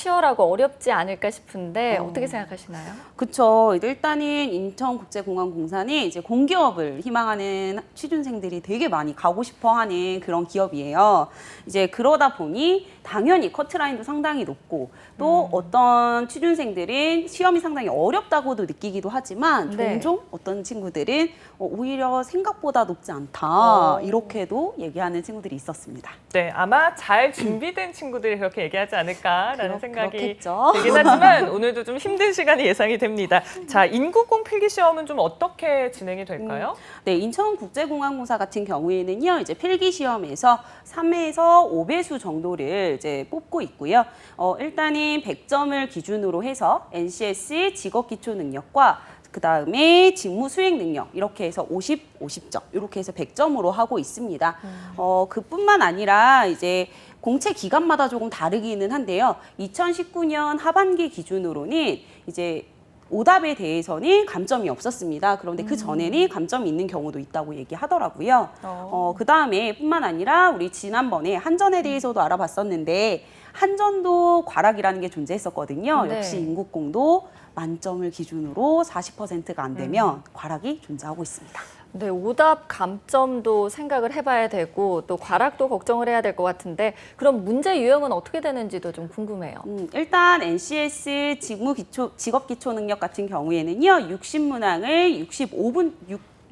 치열하고 어렵지 않을까 싶은데 어떻게 생각하시나요? 그쵸. 일단은 인천국제공항공사는 이제 공기업을 희망하는 취준생들이 되게 많이 가고 싶어 하는 그런 기업이에요. 이제 그러다 보니 당연히 커트라인도 상당히 높고 또 어떤 취준생들은 시험이 상당히 어렵다고도 느끼기도 하지만 네. 종종 어떤 친구들은 오히려 생각보다 높지 않다 이렇게도 얘기하는 친구들이 있었습니다. 네, 아마 잘 준비된 친구들이 그렇게 얘기하지 않을까라는 생각이 그렇겠죠. 들긴 하지만 오늘도 좀 힘든 시간이 예상이 됩니다. 자, 인국공 필기시험은 좀 어떻게 진행이 될까요? 네, 인천국제공항공사 같은 경우에는요, 이제 필기시험에서 3에서 5배수 정도를 이제 뽑고 있고요. 일단은 100점을 기준으로 해서 NCS 직업기초 능력과 그다음에 직무 수행 능력 이렇게 해서 50점 이렇게 해서 100점으로 하고 있습니다. 그뿐만 아니라 이제 공채 기간마다 조금 다르기는 한데요. 2019년 하반기 기준으로는 이제 오답에 대해서는 감점이 없었습니다. 그런데 그 전에는 감점이 있는 경우도 있다고 얘기하더라고요. 그다음에 뿐만 아니라 우리 지난번에 한전에 대해서도 알아봤었는데 한전도 과락이라는 게 존재했었거든요. 네. 역시 인국공도 만점을 기준으로 40%가 안 되면 과락이 존재하고 있습니다. 네, 오답 감점도 생각을 해봐야 되고 또 과락도 걱정을 해야 될 것 같은데 그럼 문제 유형은 어떻게 되는지도 좀 궁금해요. 일단 NCS 직업 기초 능력 같은 경우에는요. 60문항을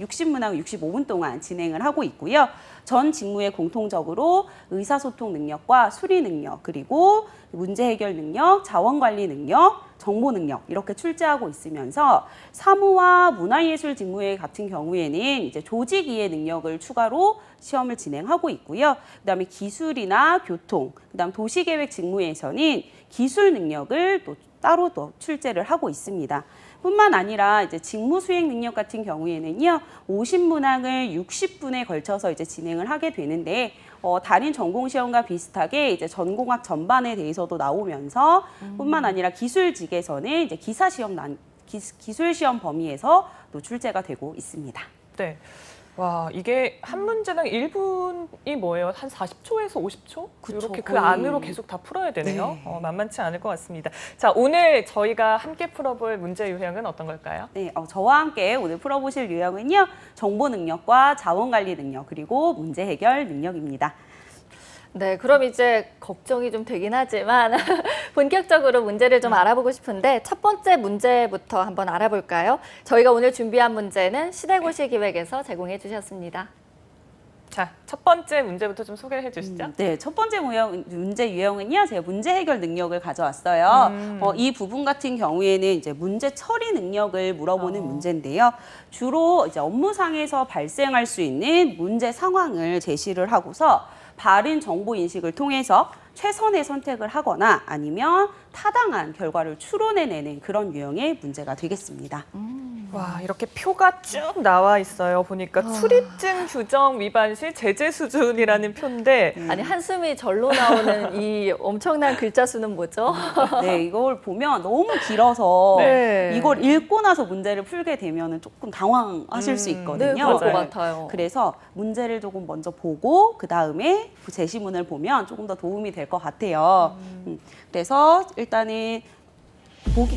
65분 동안 진행을 하고 있고요. 전 직무에 공통적으로 의사소통 능력과 수리 능력, 그리고 문제 해결 능력, 자원관리 능력, 정보 능력 이렇게 출제하고 있으면서 사무와 문화예술 직무회 같은 경우에는 이제 조직 이해 능력을 추가로 시험을 진행하고 있고요. 그다음에 기술이나 교통, 그다음 도시계획 직무에서는 기술 능력을 또 따로 또 출제를 하고 있습니다. 뿐만 아니라 이제 직무 수행 능력 같은 경우에는요, 50문항을 60분에 걸쳐서 이제 진행을 하게 되는데, 다른 전공 시험과 비슷하게 이제 전공학 전반에 대해서도 나오면서, 뿐만 아니라 기술직에서는 이제 기술 시험 범위에서 또 출제가 되고 있습니다. 네. 와, 이게 한 문제당 1분이 뭐예요? 한 40초에서 50초? 그쵸, 이렇게 그 거의. 안으로 계속 다 풀어야 되네요. 네. 만만치 않을 것 같습니다. 자, 오늘 저희가 함께 풀어볼 문제 유형은 어떤 걸까요? 네, 저와 함께 오늘 풀어보실 유형은요, 정보 능력과 자원관리 능력, 그리고 문제 해결 능력입니다. 네, 그럼 이제 걱정이 좀 되긴 하지만 본격적으로 문제를 좀 알아보고 싶은데 첫 번째 문제부터 한번 알아볼까요? 저희가 오늘 준비한 문제는 시대고시 기획에서 제공해 주셨습니다. 자, 첫 번째 문제부터 좀 소개해 주시죠. 네, 첫 번째 문제 유형은요, 제가 문제 해결 능력을 가져왔어요. 이 부분 같은 경우에는 이제 문제 처리 능력을 물어보는 문제인데요. 주로 이제 업무상에서 발생할 수 있는 문제 상황을 제시를 하고서 바른 정보 인식을 통해서 최선의 선택을 하거나 아니면 타당한 결과를 추론해내는 그런 유형의 문제가 되겠습니다. 와, 이렇게 표가 쭉 나와 있어요. 보니까 출입증 규정 위반 시 제재 수준이라는 표인데 아니 한숨이 절로 나오는 이 엄청난 글자 수는 뭐죠? 네, 이걸 보면 너무 길어서 네. 이걸 읽고 나서 문제를 풀게 되면 조금 당황하실 수 있거든요. 네, 그럴 것 맞아요. 같아요. 그래서 문제를 조금 먼저 보고 그 다음에 제시문을 보면 조금 더 도움이 될 것 같아요. 그래서 일단은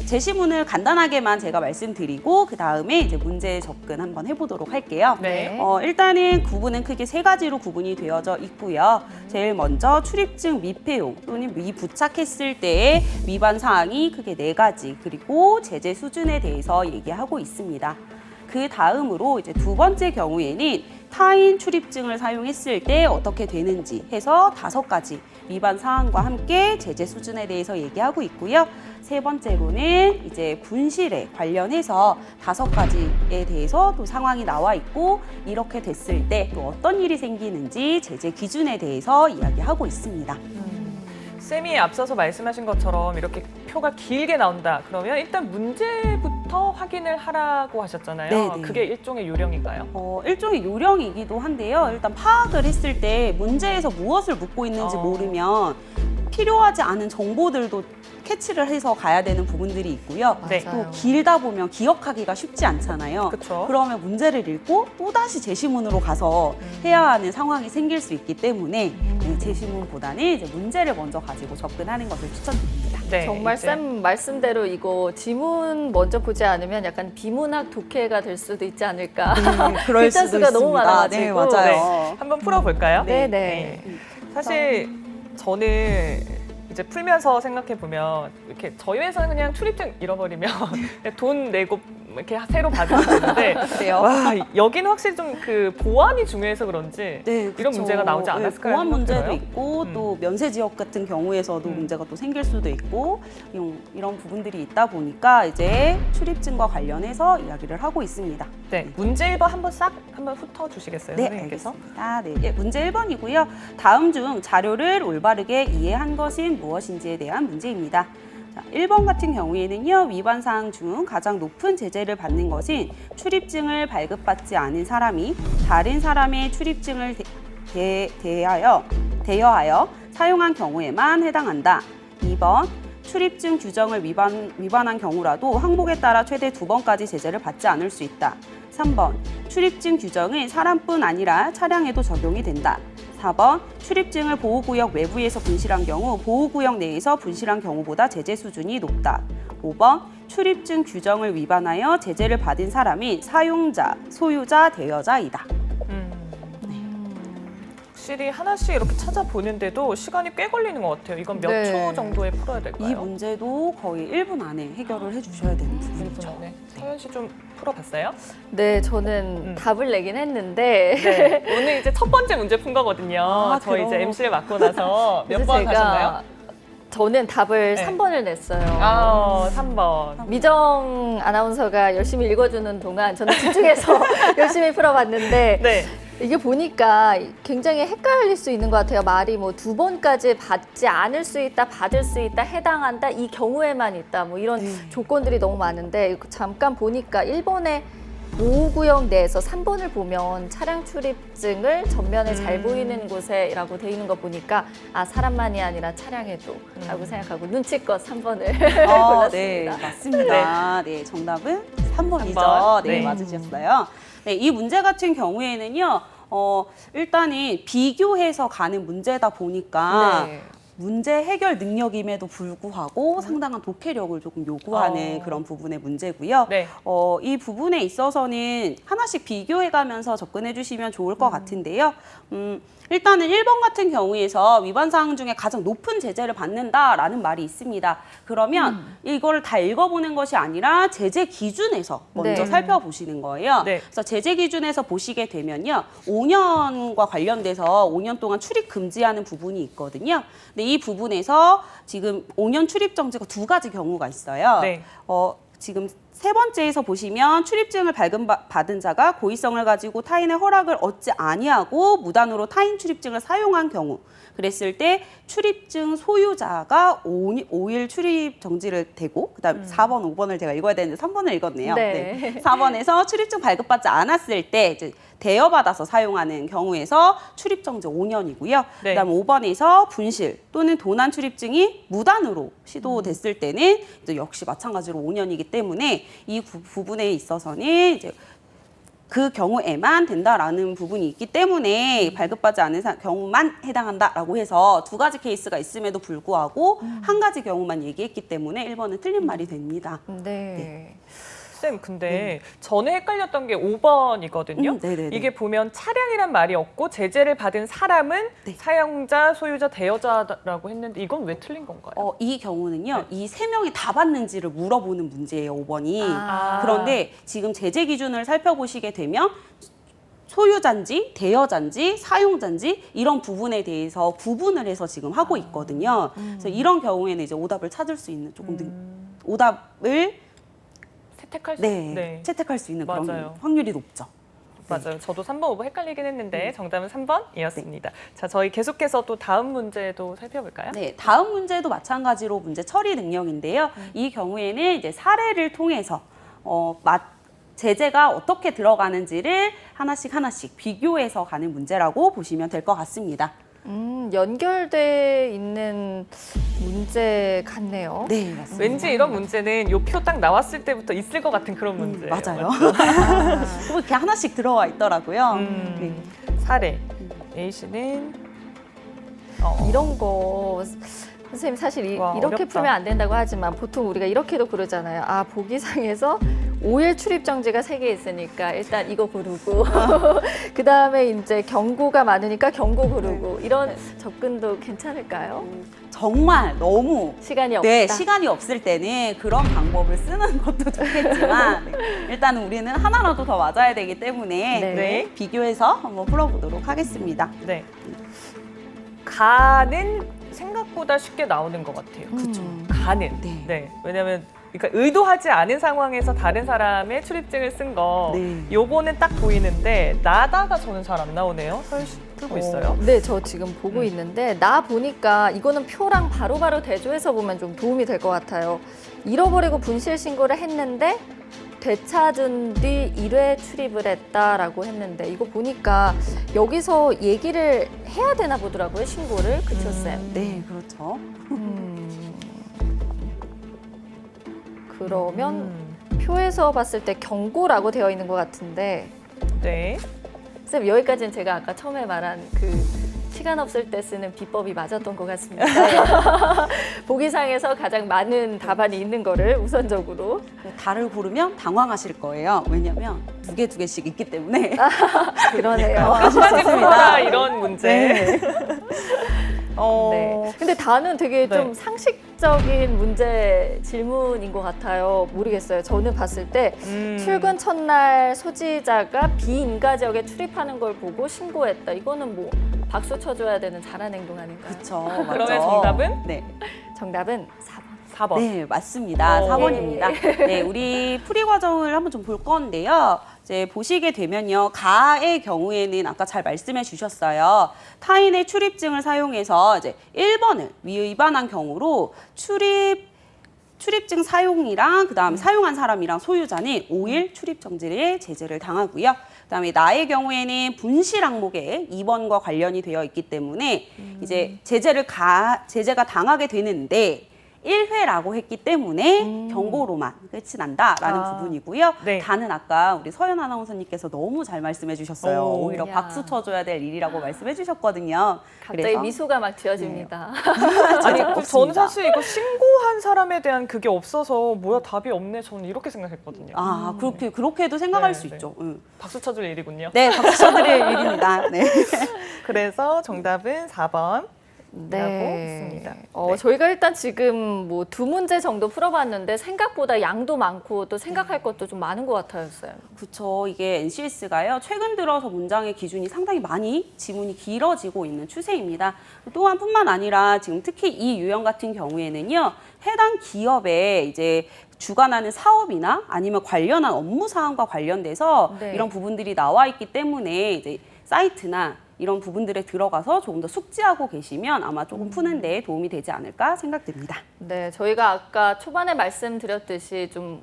제시문을 간단하게만 제가 말씀드리고 그 다음에 이제 문제 접근 한번 해보도록 할게요. 네. 일단은 구분은 크게 세 가지로 구분이 되어져 있고요. 제일 먼저 출입증 미폐용 또는 미부착했을 때의 위반 사항이 크게 4가지, 그리고 제재 수준에 대해서 얘기하고 있습니다. 그 다음으로 이제 두 번째 경우에는 타인 출입증을 사용했을 때 어떻게 되는지 해서 5가지 위반 사항과 함께 제재 수준에 대해서 얘기하고 있고요. 세 번째로는 이제 분실에 관련해서 5가지에 대해서 또 상황이 나와 있고 이렇게 됐을 때 또 어떤 일이 생기는지 제재 기준에 대해서 이야기하고 있습니다. 쌤이 앞서서 말씀하신 것처럼 이렇게 표가 길게 나온다. 그러면 일단 문제부터 확인을 하라고 하셨잖아요. 네네. 그게 일종의 요령인가요? 일종의 요령이기도 한데요. 일단 파악을 했을 때 문제에서 무엇을 묻고 있는지 모르면 필요하지 않은 정보들도 캐치를 해서 가야 되는 부분들이 있고요. 네. 맞아요. 또 길다 보면 기억하기가 쉽지 않잖아요. 그쵸. 그러면 문제를 읽고 또다시 제시문으로 가서 해야 하는 상황이 생길 수 있기 때문에 네, 제시문보다는 이제 문제를 먼저 가지고 접근하는 것을 추천드립니다. 네, 정말 이제 쌤 말씀대로 이거 지문 먼저 보지 않으면 약간 비문학 독해가 될 수도 있지 않을까. 그럴 글자 수도 수가 너무 있습니다. 많아가지고. 네, 맞아요. 한번 풀어볼까요? 네, 네. 네. 사실 저는 이제 풀면서 생각해 보면 이렇게 저희 회사는 그냥 출입증 잃어버리면 그냥 돈 내고 이렇게 새로 받으면 되는데 그래요? 와 여기는 확실히 좀 그 보안이 중요해서 그런지 네, 이런 그쵸. 문제가 나오지 않았을까요? 보안 문제도 생각해요. 있고 또 면세 지역 같은 경우에서도 문제가 또 생길 수도 있고 이런 부분들이 있다 보니까 이제 출입증과 관련해서 이야기를 하고 있습니다. 네, 문제 1번 한번 훑어 주시겠어요, 네, 선생님께서? 알겠습니다. 네, 예, 문제 1번이고요. 다음 중 자료를 올바르게 이해한 것은 무엇인지에 대한 문제입니다. 자, 1번 같은 경우에는요. 위반 사항 중 가장 높은 제재를 받는 것은 출입증을 발급받지 않은 사람이 다른 사람의 출입증을 대여하여 사용한 경우에만 해당한다. 2번 출입증 규정을 위반한 경우라도 항목에 따라 최대 2번까지 제재를 받지 않을 수 있다. 3번 출입증 규정은 사람뿐 아니라 차량에도 적용이 된다. 4번 출입증을 보호구역 외부에서 분실한 경우 보호구역 내에서 분실한 경우보다 제재 수준이 높다. 5번 출입증 규정을 위반하여 제재를 받은 사람이 사용자, 소유자, 대여자이다. 확실히 하나씩 이렇게 찾아보는데도 시간이 꽤 걸리는 것 같아요. 이건 몇 네. 초 정도에 풀어야 될까요? 이 문제도 거의 1분 안에 해결을 해주셔야 되는 부분이죠. 네. 서현 씨 좀 풀어봤어요? 네, 저는 답을 내긴 했는데 네. 오늘 이제 첫 번째 문제 푼 거거든요. 아, 저 이제 그럼. MC를 맡고 나서 몇 그래서 번 하셨나요? 저는 답을 네. 3번을 냈어요. 3번. 미정 아나운서가 열심히 읽어주는 동안 저는 집중해서 열심히 풀어봤는데 네. 이게 보니까 굉장히 헷갈릴 수 있는 것 같아요. 말이 뭐 2번까지 받지 않을 수 있다, 받을 수 있다, 해당한다, 이 경우에만 있다, 뭐 이런 조건들이 너무 많은데 잠깐 보니까 1번에 보호구역 내에서 3번을 보면 차량 출입증을 전면에 잘 보이는 곳에라고 돼 있는 거 보니까 아 사람만이 아니라 차량에도 라고 생각하고 눈치껏 3번을 골랐습니다. 네, 맞습니다. 네, 정답은 3번이죠. 3번. 네, 네. 맞으셨어요. 네, 이 문제 같은 경우에는요. 일단은 비교해서 가는 문제다 보니까 네. 문제 해결 능력임에도 불구하고 상당한 독해력을 조금 요구하는 그런 부분의 문제고요. 네. 이 부분에 있어서는 하나씩 비교해가면서 접근해 주시면 좋을 것 같은데요. 일단은 1번 같은 경우에서 위반 사항 중에 가장 높은 제재를 받는다라는 말이 있습니다. 그러면 이걸 다 읽어보는 것이 아니라 제재 기준에서 먼저 네. 살펴보시는 거예요. 네. 그래서 제재 기준에서 보시게 되면요. 5년과 관련돼서 5년 동안 출입 금지하는 부분이 있거든요. 근데 이 부분에서 지금 5년 출입 정지가 2가지 경우가 있어요. 네. 지금 세 번째에서 보시면 출입증을 발급받은 자가 고의성을 가지고 타인의 허락을 얻지 아니하고 무단으로 타인 출입증을 사용한 경우 그랬을 때 출입증 소유자가 5일 출입 정지를 되고 그다음 4번, 5번을 제가 읽어야 되는데 3번을 읽었네요. 네. 4번에서 출입증 발급받지 않았을 때 이제 대여받아서 사용하는 경우에서 출입 정지 5년이고요. 네. 그다음 5번에서 분실 또는 도난 출입증이 무단으로 시도됐을 때는 이제 역시 마찬가지로 5년이기 때문에 이 부분에 있어서는 이제 그 경우에만 된다라는 부분이 있기 때문에 발급받지 않은 경우만 해당한다라고 해서 2가지 케이스가 있음에도 불구하고 한 가지 경우만 얘기했기 때문에 1번은 틀린 말이 됩니다. 네. 쌤, 근데 전에 헷갈렸던 게 5번이거든요. 네네네. 이게 보면 차량이란 말이 없고 제재를 받은 사람은 네. 사용자, 소유자, 대여자라고 했는데 이건 왜 틀린 건가요? 이 경우는요. 이 3명이 다 받는지를 물어보는 문제예요, 5번이. 아. 그런데 지금 제재 기준을 살펴보시게 되면 소유자인지 대여자인지 사용자인지 이런 부분에 대해서 구분을 해서 지금 하고 있거든요. 그래서 이런 경우에는 이제 오답을 찾을 수 있는 조금 오답을 채택할 수 있는 그런 맞아요. 확률이 높죠. 맞아요. 저도 3번, 5번 헷갈리긴 했는데 정답은 3번이었습니다. 자, 저희 계속해서 또 다음 문제도 살펴볼까요? 네, 다음 문제도 마찬가지로 문제 처리 능력인데요. 이 경우에는 이제 사례를 통해서 제재가 어떻게 들어가는지를 하나씩 비교해서 가는 문제라고 보시면 될 것 같습니다. 연결돼 있는 문제 같네요. 네, 맞습니다. 왠지 이런 문제는 요 표 딱 나왔을 때부터 있을 것 같은 그런 문제예요. 맞아요. 아, 이렇게 하나씩 들어와 있더라고요. 네. 사례. A씨는 이런 거 선생님 사실 와, 이렇게 어렵다. 풀면 안 된다고 하지만 보통 우리가 이렇게도 그러잖아요. 아, 보기상에서 5일 출입 정지가 3개 있으니까 일단 이거 고르고 그다음에 이제 경고가 많으니까 경고 고르고 이런 접근도 괜찮을까요? 정말 너무 시간이 없다. 네, 시간이 없을 때는 그런 방법을 쓰는 것도 좋겠지만 네, 일단 우리는 하나라도 더 맞아야 되기 때문에 네. 네. 비교해서 한번 풀어보도록 하겠습니다. 네. 가는 생각보다 쉽게 나오는 것 같아요. 그쵸. 가는. 네. 네. 왜냐하면 그러니까 의도하지 않은 상황에서 다른 사람의 출입증을 쓴 거, 네. 요거는 딱 보이는데 나다가 저는 잘 안 나오네요. 서현 씨 풀고 있어요? 네, 저 지금 보고 있는데 나 보니까 이거는 표랑 바로바로 대조해서 보면 좀 도움이 될 것 같아요. 잃어버리고 분실 신고를 했는데 되찾은 뒤 1회 출입을 했다라고 했는데 이거 보니까 여기서 얘기를 해야 되나 보더라고요, 신고를. 그쵸, 쌤? 네, 그렇죠. 그러면 표에서 봤을 때 경고라고 되어 있는 것 같은데 네. 쌤, 여기까지는 제가 아까 처음에 말한 그 시간 없을 때 쓰는 비법이 맞았던 것 같습니다. 보기상에서 가장 많은 답안이 있는 거를 우선적으로. 달을 고르면 당황하실 거예요. 왜냐면 두 개씩 있기 때문에. 그러네요. 끝까지 좋습니다. 풀어라 이런 문제. 네. 네. 근데 다는 되게 네. 좀 상식적인 문제 질문인 것 같아요. 모르겠어요. 저는 봤을 때 출근 첫날 소지자가 비인가 지역에 출입하는 걸 보고 신고했다. 이거는 뭐 박수 쳐줘야 되는 잘한 행동 아닌가요? 그렇죠. 맞죠. 그러면 정답은? 네. 정답은 4번. 4번. 네, 맞습니다. 오. 4번입니다. 네, 우리 풀이 과정을 한번 좀 볼 건데요. 이제 보시게 되면요. 가의 경우에는 아까 잘 말씀해 주셨어요. 타인의 출입증을 사용해서 이제 1번을 위반한 경우로 출입증 사용이랑 그다음 사용한 사람이랑 소유자는 5일 출입 정지를 제재를 당하고요. 그다음에 나의 경우에는 분실 항목에 2번과 관련이 되어 있기 때문에 이제 제재가 당하게 되는데 1회라고 했기 때문에 경고로만 끝이 난다라는 아, 부분이고요. 네. 다는 아까 우리 서연 아나운서님께서 너무 잘 말씀해 주셨어요. 오. 오히려 야. 박수 쳐줘야 될 일이라고 말씀해 주셨거든요. 갑자기 그래서 미소가 막 지어집니다. 아니, 없습니다. 저는 사실 이거 신고한 사람에 대한 그게 없어서 뭐야 답이 없네. 저는 이렇게 생각했거든요. 아, 그렇게도 생각할 네, 수 네. 있죠. 박수 쳐줄 일이군요. 네, 박수 쳐드릴 일입니다. 네. 그래서 정답은 4번. 네. 있습니다. 저희가 일단 지금 뭐 2문제 정도 풀어봤는데 생각보다 양도 많고 또 생각할 것도 좀 많은 것 같아요, 쌤. 그렇죠. 이게 NCS가요. 최근 들어서 문장의 기준이 상당히 많이 지문이 길어지고 있는 추세입니다. 또한 뿐만 아니라 지금 특히 이 유형 같은 경우에는요. 해당 기업에 이제 주관하는 사업이나 아니면 관련한 업무 사항과 관련돼서 네. 이런 부분들이 나와 있기 때문에 이제 사이트나 이런 부분들에 들어가서 조금 더 숙지하고 계시면 아마 조금 푸는 데 도움이 되지 않을까 생각됩니다. 네, 저희가 아까 초반에 말씀드렸듯이 좀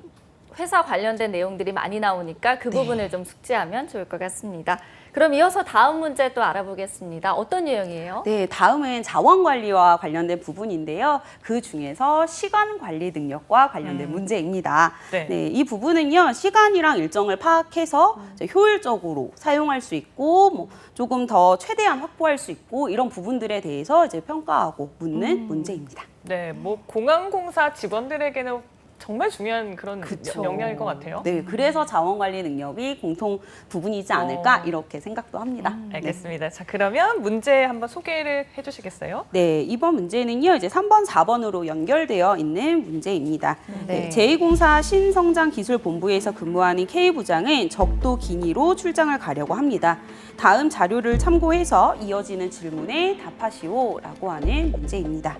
회사 관련된 내용들이 많이 나오니까 그 부분을 좀 숙지하면 좋을 것 같습니다. 그럼 이어서 다음 문제 또 알아보겠습니다. 어떤 유형이에요? 네, 다음은 자원관리와 관련된 부분인데요. 그 중에서 시간관리 능력과 관련된 문제입니다. 네. 네, 이 부분은요. 시간이랑 일정을 파악해서 이제 효율적으로 사용할 수 있고 뭐 조금 더 최대한 확보할 수 있고 이런 부분들에 대해서 이제 평가하고 묻는 문제입니다. 네, 뭐 공항공사 직원들에게는 정말 중요한 그런 그쵸. 역량일 것 같아요. 네, 그래서 자원관리 능력이 공통 부분이지 않을까 이렇게 생각도 합니다. 알겠습니다. 자, 그러면 문제 한번 소개를 해주시겠어요? 네, 이번 문제는요. 이제 3번, 4번으로 연결되어 있는 문제입니다. 네. 제2공사 신성장기술본부에서 근무하는 K부장은 적도 긴의로 출장을 가려고 합니다. 다음 자료를 참고해서 이어지는 질문에 답하시오라고 하는 문제입니다.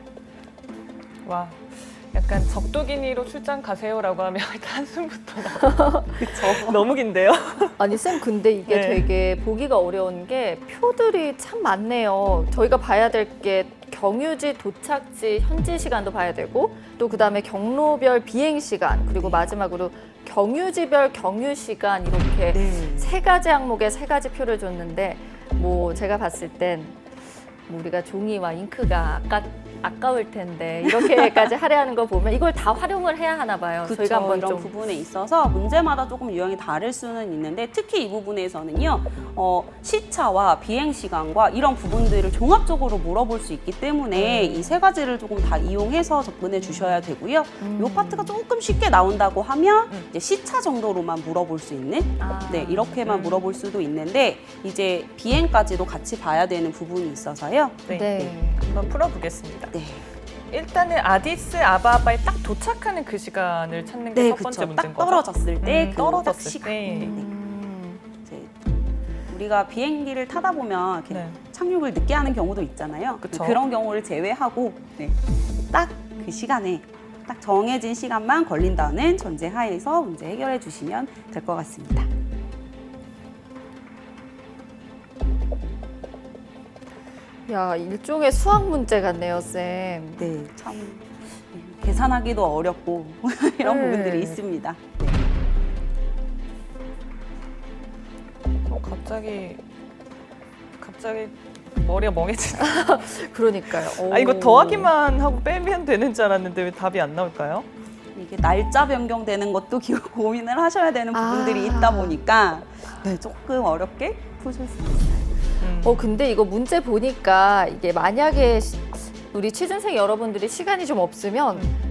와, 약간 적도기니로 출장 가세요라고 하면 일단 한숨부터 나와요. 그쵸. 너무 긴데요? 아니 쌤, 근데 이게 네. 되게 보기가 어려운 게 표들이 참 많네요. 저희가 봐야 될 게 경유지, 도착지, 현지 시간도 봐야 되고 또 그다음에 경로별 비행 시간 그리고 마지막으로 경유지별 경유 시간 이렇게 네. 3가지 항목에 3가지 표를 줬는데 뭐 제가 봤을 땐 뭐 우리가 종이와 잉크가 아까 아까울 텐데 이렇게까지 할애하는 거 보면 이걸 다 활용을 해야 하나 봐요. 그쵸, 저희가 한번 이런 좀 부분에 있어서 문제마다 조금 유형이 다를 수는 있는데 특히 이 부분에서는요 시차와 비행 시간과 이런 부분들을 종합적으로 물어볼 수 있기 때문에 이 세 가지를 조금 다 이용해서 접근해 주셔야 되고요. 이 파트가 조금 쉽게 나온다고 하면 이제 시차 정도로만 물어볼 수 있는 네 이렇게만 물어볼 수도 있는데 이제 비행까지도 같이 봐야 되는 부분이 있어서요. 네. 네. 한번 풀어보겠습니다. 네. 일단은 아디스 아바바에 딱 도착하는 그 시간을 찾는 게 네, 첫 번째 그쵸. 문제인 딱 거죠. 떨어졌을 때 그 딱 떨어졌을 시간. 때. 이제 우리가 비행기를 타다 보면 이렇게 네. 착륙을 늦게 하는 경우도 있잖아요. 그쵸. 그런 경우를 제외하고 딱 그 시간에 딱 정해진 시간만 걸린다는 전제하에서 문제 해결해 주시면 될 것 같습니다. 야, 일종의 수학 문제 같네요, 쌤. 네, 참 계산하기도 어렵고 이런 네. 부분들이 있습니다. 갑자기 머리가 멍해지네. 그러니까요. 아 이거 오. 더하기만 하고 빼면 되는 줄 알았는데 왜 답이 안 나올까요? 이게 날짜 변경되는 것도 고민을 하셔야 되는 부분들이 있다 보니까 네, 조금 어렵게 푸실 수 있어요. 근데 이거 문제 보니까 이게 만약에 우리 취준생 여러분들이 시간이 좀 없으면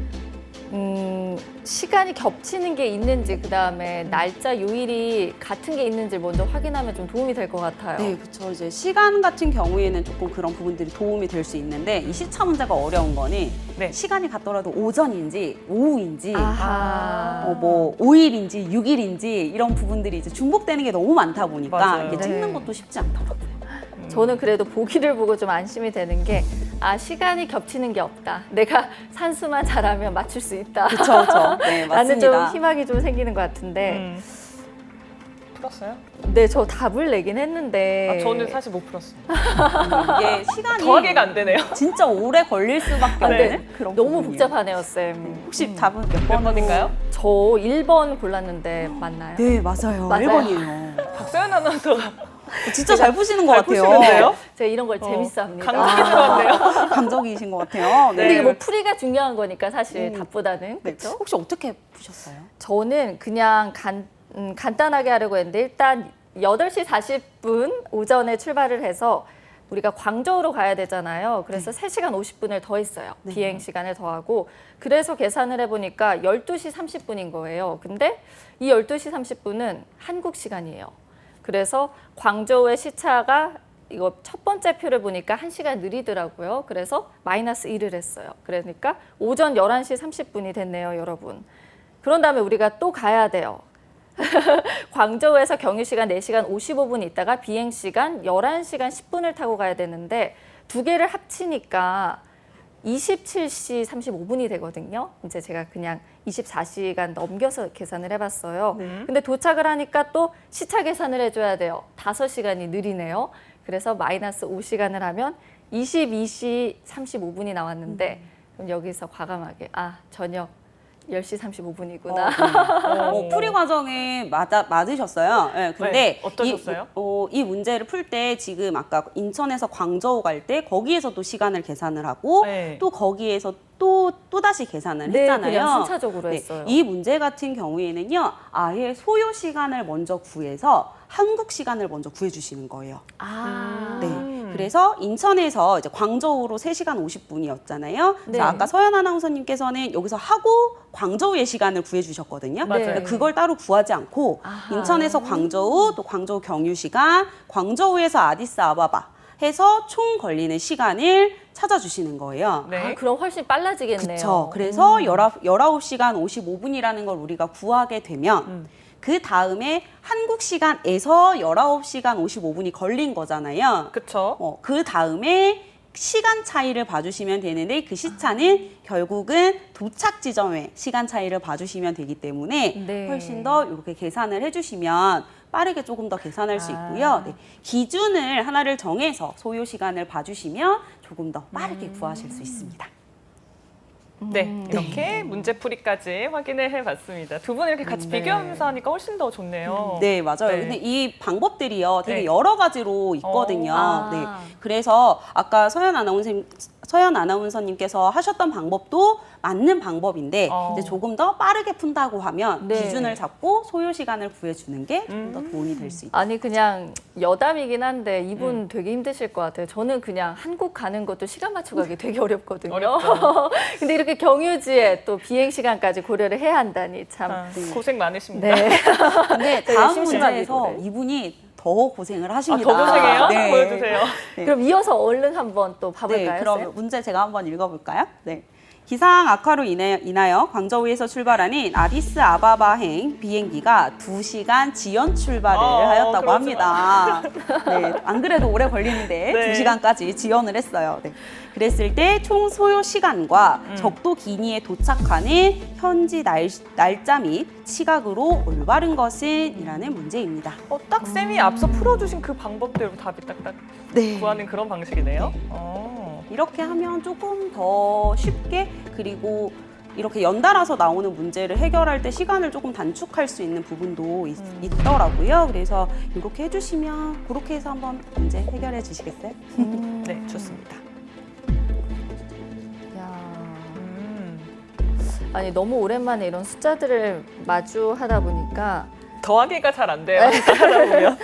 시간이 겹치는 게 있는지 그다음에 날짜 요일이 같은 게 있는지 먼저 확인하면 좀 도움이 될 것 같아요. 네, 그렇죠. 이제 시간 같은 경우에는 조금 그런 부분들이 도움이 될 수 있는데 이 시차 문제가 어려운 거는 네. 시간이 같더라도 오전인지 오후인지 아하. 뭐 5일인지 6일인지 이런 부분들이 이제 중복되는 게 너무 많다 보니까 맞아요. 이게 찍는 네. 것도 쉽지 않더라고요. 저는 그래도 보기를 보고 좀 안심이 되는 게 시간이 겹치는 게 없다. 내가 산수만 잘하면 맞출 수 있다. 그렇죠, 그렇죠. 네, 라는 좀 맞습니다. 희망이 좀 생기는 것 같은데 풀었어요? 네, 저 답을 내긴 했는데 저는 사실 못 풀었어요. 이게 시간이 더하기가 안 되네요. 진짜 오래 걸릴 수밖에 네. 없는 그런 너무 부분이에요. 복잡하네요, 쌤. 혹시 답은 몇 몇 번으로? 번인가요? 저 1번 골랐는데 맞나요? 네, 맞아요. 맞아요. 1번이에요. 박서연 아나운서가 진짜 잘 푸시는 것 잘 같아요. 푸시는데요? 제가 이런 걸 재밌어합니다. 감동이 들어왔네요. 감정이신 것 같아요. 근데 네. 이게 뭐 풀이가 중요한 거니까 사실 답보다는 네. 그렇죠? 혹시 어떻게 푸셨어요? 저는 그냥 간단하게 하려고 했는데 일단 8시 40분 오전에 출발을 해서 우리가 광저우로 가야 되잖아요. 그래서 3시간 50분을 더했어요. 비행 시간을 더하고. 그래서 계산을 해보니까 12시 30분인 거예요. 근데 이 12시 30분은 한국 시간이에요. 그래서 광저우의 시차가 이거 첫 번째 표를 보니까 1시간 느리더라고요. 그래서 마이너스 1을 했어요. 그러니까 오전 11시 30분이 됐네요, 여러분. 그런 다음에 우리가 또 가야 돼요. 광저우에서 경유시간 4시간 55분 있다가 비행시간 11시간 10분을 타고 가야 되는데 두 개를 합치니까 27시 35분이 되거든요. 이제 제가 그냥 24시간 넘겨서 계산을 해봤어요. 근데 도착을 하니까 또 시차 계산을 해줘야 돼요. 5시간이 느리네요. 그래서 마이너스 5시간을 하면 22시 35분이 나왔는데 그럼 여기서 과감하게 저녁 10시 35분이구나. 풀이 과정에 맞으셨어요. 네, 근데 네, 어떠셨어요? 이 문제를 풀 때 지금 아까 인천에서 광저우 갈 때 거기에서 또 시간을 계산을 하고 네. 또 거기에서 또 다시 계산을 네, 했잖아요. 그냥 순차적으로 했어요. 이 문제 같은 경우에는요. 아예 소요 시간을 먼저 구해서 한국 시간을 먼저 구해주시는 거예요. 네. 그래서 인천에서 이제 광저우로 3시간 50분이었잖아요. 네. 아까 서연 아나운서님께서는 여기서 하고 광저우의 시간을 구해주셨거든요. 맞아요. 근데 그걸 따로 구하지 않고 아하. 인천에서 광저우, 또 광저우 경유 시간, 광저우에서 아디스아바바 해서 총 걸리는 시간을 찾아주시는 거예요. 네. 그럼 훨씬 빨라지겠네요. 그렇죠. 그래서 19시간 55분이라는 걸 우리가 구하게 되면 그 다음에 한국 시간에서 19시간 55분이 걸린 거잖아요. 그쵸. 그 다음에 시간 차이를 봐주시면 되는데 그 시차는 결국은 도착 지점의 시간 차이를 봐주시면 되기 때문에 네. 훨씬 더 이렇게 계산을 해주시면 빠르게 조금 더 계산할 수 있고요. 네. 기준을 하나를 정해서 소요 시간을 봐주시면 조금 더 빠르게 구하실 수 있습니다. 네, 이렇게 문제풀이까지 확인을 해봤습니다. 두 분 이렇게 같이 네. 비교하면서 하니까 훨씬 더 좋네요. 네, 맞아요. 네. 근데 이 방법들이요, 되게 네. 여러 가지로 있거든요. 아. 네. 그래서 아까 서연 서연 아나운서님께서 하셨던 방법도 맞는 방법인데 이제 조금 더 빠르게 푼다고 하면 네. 기준을 잡고 소요 시간을 구해주는 게 좀 더 도움이 될 수 있다. 아니 그냥 여담이긴 한데 이분 되게 힘드실 것 같아요. 저는 그냥 한국 가는 것도 시간 맞춰 가기 되게 어렵거든요. 어렵죠. 근데 이렇게 경유지에 또 비행 시간까지 고려를 해야 한다니 참. 고생 많으십니다. 네. 근데 되게 다음 심심한 문제에서 미로를. 이분이 더 고생을 하십니다. 더 고생해요? 네. 보여주세요. 네. 그럼 이어서 얼른 한번 또 봐볼까요? 네, 그럼 쌤? 문제 제가 한번 읽어볼까요? 네. 기상 악화로 인하여 광저우에서 출발하는 아디스아바바행 비행기가 2시간 지연 출발을 하였다고 그러지 합니다. 네, 안 그래도 오래 걸리는데 네. 2시간까지 지연을 했어요. 네. 그랬을 때 총 소요 시간과 적도 기니에 도착하는 현지 날짜 및 시각으로 올바른 것은? 이라는 문제입니다. 딱 쌤이 앞서 풀어주신 그 방법대로 답이 딱딱 네. 구하는 그런 방식이네요. 이렇게 하면 조금 더 쉽게 그리고 이렇게 연달아서 나오는 문제를 해결할 때 시간을 조금 단축할 수 있는 부분도 있더라고요. 그래서 이렇게 해주시면 그렇게 해서 한번 문제 해결해 주시겠어요? 네, 좋습니다. 야. 음. 아니 너무 오랜만에 이런 숫자들을 마주하다 보니까 더하기가 잘 안 돼요. 하다 보면.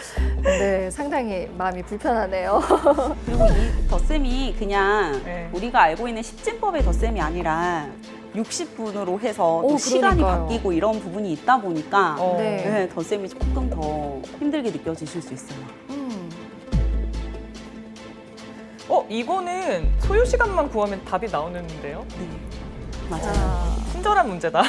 네 상당히 마음이 불편하네요. 그리고 이 덧셈이 그냥 네. 우리가 알고 있는 십진법의 덧셈이 아니라 60분으로 해서 또 오, 시간이 그러니까요. 바뀌고 이런 부분이 있다 보니까 네. 네, 덧셈이 조금 더 힘들게 느껴지실 수 있어요. 이거는 소요 시간만 구하면 답이 나오는데요. 네, 맞아요. 자, 친절한 문제다.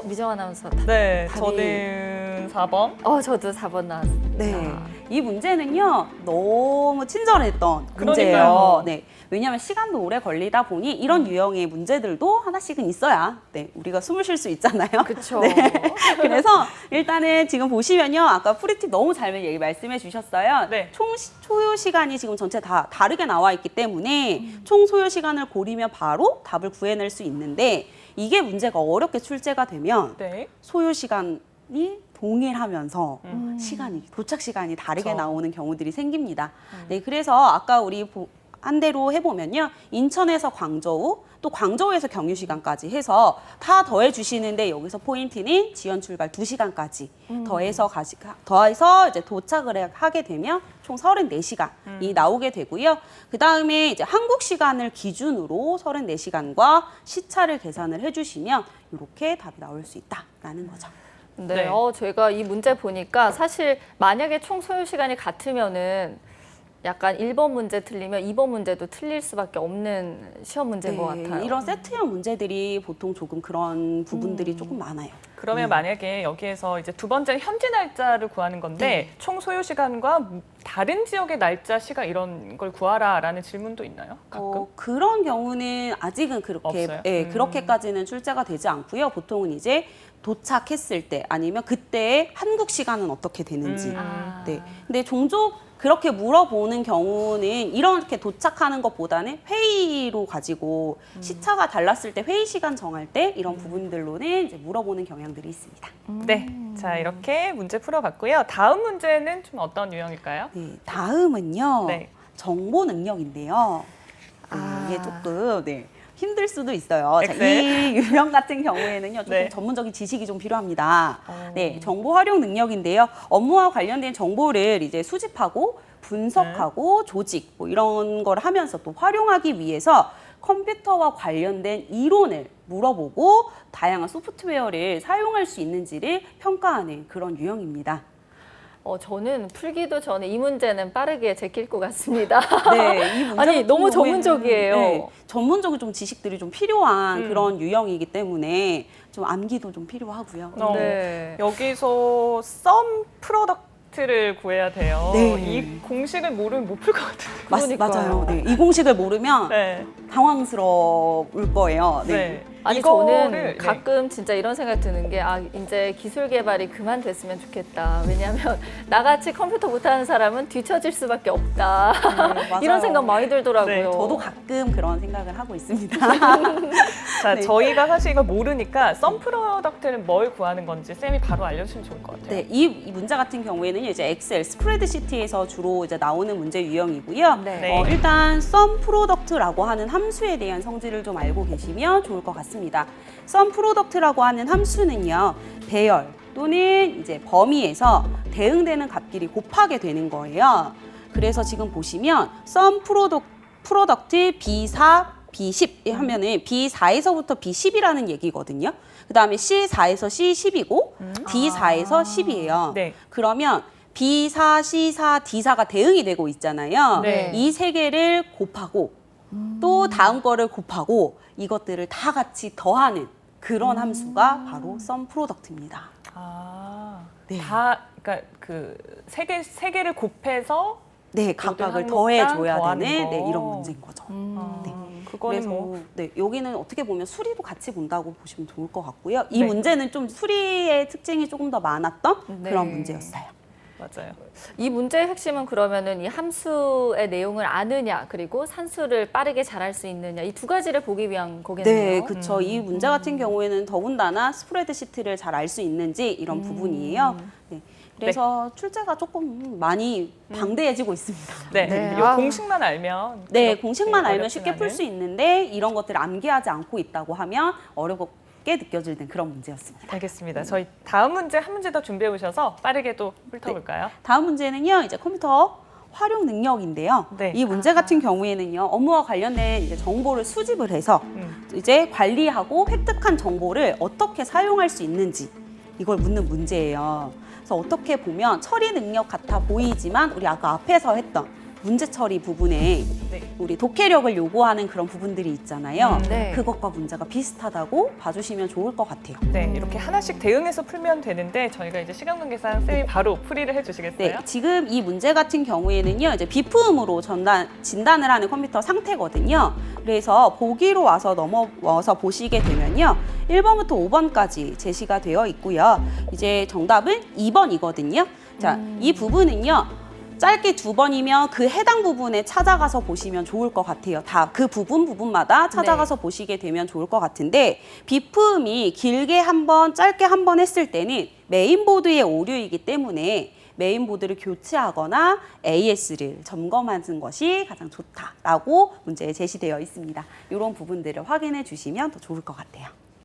미정 아나운서. 네, 답이- 저는 4번. 저도 4번 나왔습니다. 네, 이 문제는요 너무 친절했던 그러니까요. 문제예요. 네, 왜냐하면 시간도 오래 걸리다 보니 이런 유형의 문제들도 하나씩은 있어야 우리가 숨을 쉴 수 있잖아요. 그렇죠. 네. 그래서 일단은 지금 보시면요, 아까 프리팁 너무 잘 말씀해 주셨어요. 네. 총 소요 시간이 지금 전체 다 다르게 나와 있기 때문에 총 소요 시간을 고리면 바로 답을 구해낼 수 있는데 이게 문제가 어렵게 출제가 되면 네. 소요 시간이 동일하면서 시간이 도착 시간이 다르게 그쵸. 나오는 경우들이 생깁니다. 네, 그래서 아까 우리 한 대로 해보면요, 인천에서 광저우 또 광저우에서 경유 시간까지 해서 다 더해 주시는데 여기서 포인트는 지연 출발 2시간까지 더해서 이제 도착을 하게 되면 총 34시간이 나오게 되고요. 그 다음에 이제 한국 시간을 기준으로 34시간과 시차를 계산을 해주시면 이렇게 답이 나올 수 있다라는 거죠. 네, 네. 제가 이 문제 보니까 사실 만약에 총 소요 시간이 같으면은 약간 1번 문제 틀리면 2번 문제도 틀릴 수밖에 없는 시험 문제인 것 같아요. 이런 세트형 문제들이 보통 조금 그런 부분들이 조금 많아요. 그러면 만약에 여기에서 이제 두 번째 현지 날짜를 구하는 건데 총 소요 시간과 다른 지역의 날짜, 시간 이런 걸 구하라라는 질문도 있나요? 가끔? 그런 경우는 아직은 그렇게 없어요? 그렇게까지는 출제가 되지 않고요. 보통은 이제 도착했을 때 아니면 그때 한국 시간은 어떻게 되는지. 아. 네. 근데 종종 그렇게 물어보는 경우는 이렇게 도착하는 것보다는 회의로 가지고 시차가 달랐을 때 회의 시간 정할 때 이런 부분들로는 이제 물어보는 경향들이 있습니다. 네. 자, 이렇게 문제 풀어봤고요. 다음 문제는 좀 어떤 유형일까요? 네, 다음은요. 네. 정보 능력인데요. 이게 조금 힘들 수도 있어요. 자, 엑셀. 이 유형 같은 경우에는요, 조금 네. 전문적인 지식이 좀 필요합니다. 네, 정보 활용 능력인데요. 업무와 관련된 정보를 이제 수집하고 분석하고 조직 뭐 이런 걸 하면서 또 활용하기 위해서 컴퓨터와 관련된 이론을 물어보고 다양한 소프트웨어를 사용할 수 있는지를 평가하는 그런 유형입니다. 저는 풀기도 전에 이 문제는 빠르게 제낄 것 같습니다. 네, 이 문제 아니, 같은 너무 경우에는, 전문적이에요. 전문적인 좀 지식들이 좀 필요한 그런 유형이기 때문에 좀 암기도 좀 필요하고요. 네. 여기서 썸 프로덕트를 구해야 돼요. 네. 이 공식을 모르면 못 풀 것 같은데. 그러니까요. 맞아요. 네, 이 공식을 모르면 네. 당황스러울 거예요. 네. 아니 이거를, 저는 가끔 진짜 이런 생각 드는 게 이제 기술 개발이 그만됐으면 좋겠다. 왜냐하면 나같이 컴퓨터 못하는 사람은 뒤처질 수밖에 없다. 맞아요. 이런 생각 많이 들더라고요. 네, 저도 가끔 그런 생각을 하고 있습니다. 자, 네. 저희가 사실 이걸 모르니까 썸 프로덕트는 뭘 구하는 건지 쌤이 바로 알려주시면 좋을 것 같아요. 네, 이 문제 같은 경우에는 이제 엑셀 스프레드시트에서 주로 이제 나오는 문제 유형이고요. 네. 일단 썸 프로덕트라고 하는 함수에 대한 성질을 좀 알고 계시면 좋을 것 같습니다. 썸 프로덕트라고 하는 함수는요, 배열 또는 이제 범위에서 대응되는 값끼리 곱하게 되는 거예요. 그래서 지금 보시면 썸 프로덕트 B4, B10 하면은 B4에서부터 B10이라는 얘기거든요. 그 다음에 C4에서 C10이고 D4에서 10이에요. 네. 그러면 B4, C4, D4가 대응이 되고 있잖아요. 네. 이 세 개를 곱하고 또 다음 거를 곱하고 이것들을 다 같이 더하는 그런 함수가 바로 썸 프로덕트입니다. 아, 네. 다 그러니까 그 세 개를 곱해서 네, 각각을 항목당 더해줘야 더하는 되는 거. 네, 이런 문제인 거죠. 네. 그거는 그래서 뭐 네, 여기는 어떻게 보면 수리도 같이 본다고 보시면 좋을 것 같고요. 이 네. 문제는 좀 수리의 특징이 조금 더 많았던 네. 그런 문제였어요. 맞아요. 이 문제의 핵심은 그러면은 이 함수의 내용을 아느냐 그리고 산수를 빠르게 잘할 수 있느냐 이 두 가지를 보기 위한 거겠네요. 네, 그렇죠. 이 문제 같은 경우에는 더군다나 스프레드시트를 잘 알 수 있는지 이런 부분이에요. 네. 그래서 출제가 조금 많이 방대해지고 있습니다. 네. 네. 이 공식만 알면 네, 그렇게 공식만 알면 어렵진 쉽게 풀 않은. 수 있는데 이런 것들을 암기하지 않고 있다고 하면 어렵게 느껴지는 그런 문제였습니다. 알겠습니다. 저희 다음 문제 한 문제 더 준비해 오셔서 빠르게 또 훑어볼까요? 다음 문제는요, 이제 컴퓨터 활용 능력인데요. 네. 이 문제 같은 경우에는요, 업무와 관련된 이제 정보를 수집을 해서 음. 이제 관리하고 획득한 정보를 어떻게 사용할 수 있는지 이걸 묻는 문제예요. 그래서 어떻게 보면 처리 능력 같아 보이지만 우리 아까 앞에서 했던 문제 처리 부분에 네. 우리 독해력을 요구하는 그런 부분들이 있잖아요. 네. 그것과 문제가 비슷하다고 봐주시면 좋을 것 같아요. 네, 이렇게 하나씩 대응해서 풀면 되는데 저희가 이제 시간 관계상 쌤이 바로 풀이를 해주시겠어요? 네, 지금 이 문제 같은 경우에는요, 이제 비품으로 진단을 하는 컴퓨터 상태거든요. 그래서 보기로 와서 넘어와서 보시게 되면요, 1번부터 5번까지 제시가 되어 있고요. 이제 정답은 2번이거든요. 자, 이 부분은요, 짧게 2번이면 그 해당 부분에 찾아가서 보시면 좋을 것 같아요. 다 그 부분마다 찾아가서 보시게 되면 좋을 것 같은데, 비품이 길게 한 번, 짧게 한 번 했을 때는 메인보드의 오류이기 때문에 메인보드를 교체하거나 AS를 점검하는 것이 가장 좋다라고 문제에 제시되어 있습니다. 이런 부분들을 확인해 주시면 더 좋을 것 같아요.